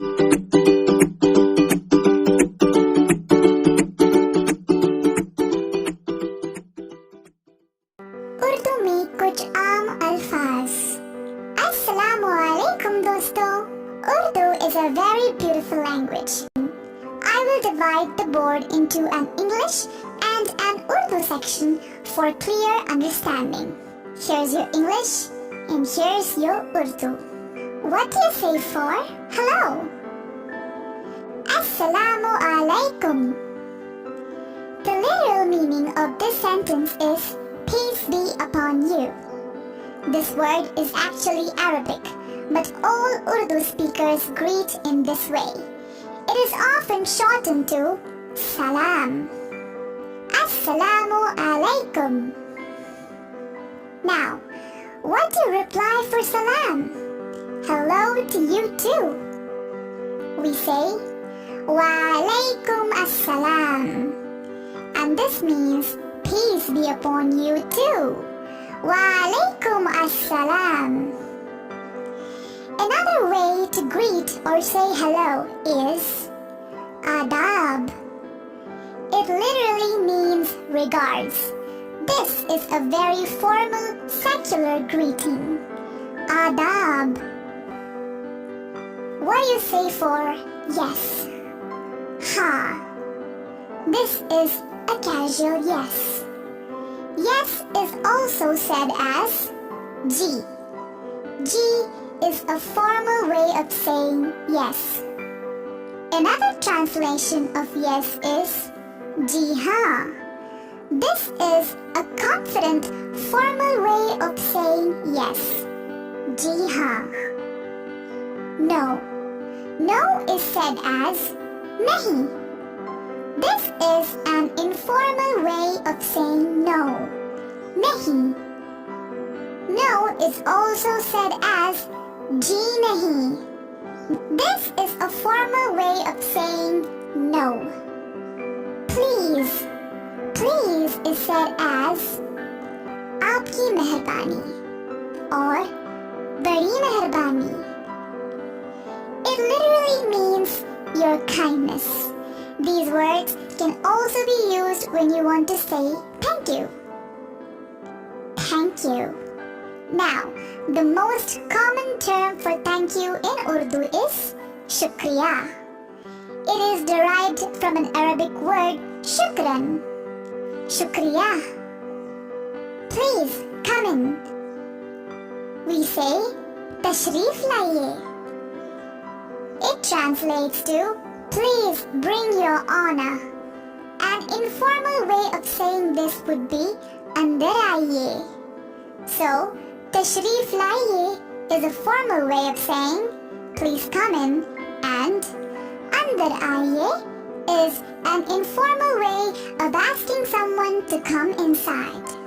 اردو میں کچھ عام الفاظ. السلام علیکم دوستو. Urdu is a very beautiful language. I will divide the board into an English and an Urdu section for clear understanding. Here's your English and here's your Urdu. What do you say for hello? Assalamu alaikum. The literal meaning of this sentence is peace be upon you. This word is actually Arabic, but all Urdu speakers greet in this way. It is often shortened to salam. Assalamu alaikum. Now, what do you reply for salam? Hello to you too. We say wa alaikum assalam, and this means peace be upon you too. Wa alaikum assalam. Another way to greet or say hello is adab. It literally means regards. This is a very formal, secular greeting. Adab. What do you say for yes? Ha. This is a casual yes. Yes is also said as ji. Ji is a formal way of saying yes. Another translation of yes is ji haan. This is a confident, formal way of saying yes. Ji haan. No. No is said as nahi. This is an informal way of saying no. Nahi. No is also said as ji nahi. This is a formal way of saying no. Please. Please is said as aapki meherbani or badi meherbani. It literally means your kindness. These words can also be used when you want to say thank you. Thank you. Now, the most common term for thank you in Urdu is shukriya. It is derived from an Arabic word shukran. Shukriya. Please come in. We say tashreef laiye. It translates to please bring your honor. An informal way of saying this would be andar aiye. So, tashreef laiye is a formal way of saying please come in, and andar aiye is an informal way of asking someone to come inside.